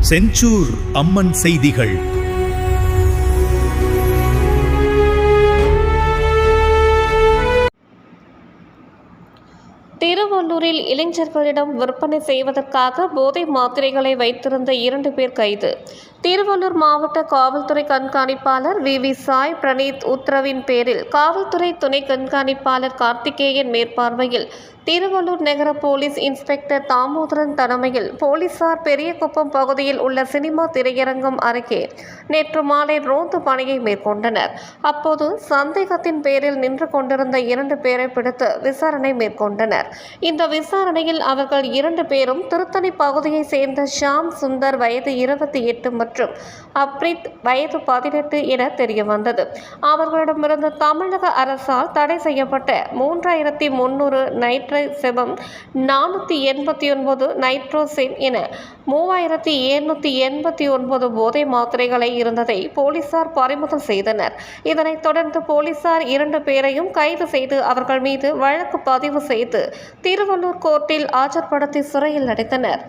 செஞ்சூர் அம்மன் செய்திகள். திருவள்ளூரில் இளைஞர்களிடம் விற்பனை செய்வதற்காக போதை மாத்திரைகளை வைத்திருந்த 2 பேர் கைது. திருவள்ளூர் மாவட்ட காவல்துறை கண்காணிப்பாளர் வி. சாய் பிரணீத் உத்தரவின் பேரில் காவல்துறை துணை கண்காணிப்பாளர் கார்த்திகேயன் மேற்பார்வையில் திருவள்ளூர் நகர போலீஸ் இன்ஸ்பெக்டர் தாமோதரன் தலைமையில் போலீசார் பெரியகுப்பம் பகுதியில் உள்ள சினிமா திரையரங்கம் அருகே நேற்று மாலை ரோந்து பணியை மேற்கொண்டனர். அப்போது சந்தேகத்தின் பேரில் நின்று கொண்டிருந்த 2 பேரை பிடித்து விசாரணை மேற்கொண்டனர். இந்த விசாரணையில் அவர்கள் 2 பேரும் திருத்தணி பகுதியை சேர்ந்த ஷாம் சுந்தர் வயது 28 மற்றும் அப்ரித் வயது 18 என தெரியவந்தது. அவர்களிடமிருந்து தமிழக அரசால் தடை செய்யப்பட்ட 3300 நைட்ரைசெபம், 489 நைட்ரோசின் என 3789 போதை மாத்திரைகளை இருந்ததை போலீசார் பறிமுதல் செய்தனர். இதனைத் தொடர்ந்து போலீசார் 2 பேரையும் கைது செய்து அவர்கள் மீது வழக்கு பதிவு செய்து திருவள்ளூர் கோர்ட்டில் ஆஜர்படுத்தி சிறையில் அடைத்தனர்.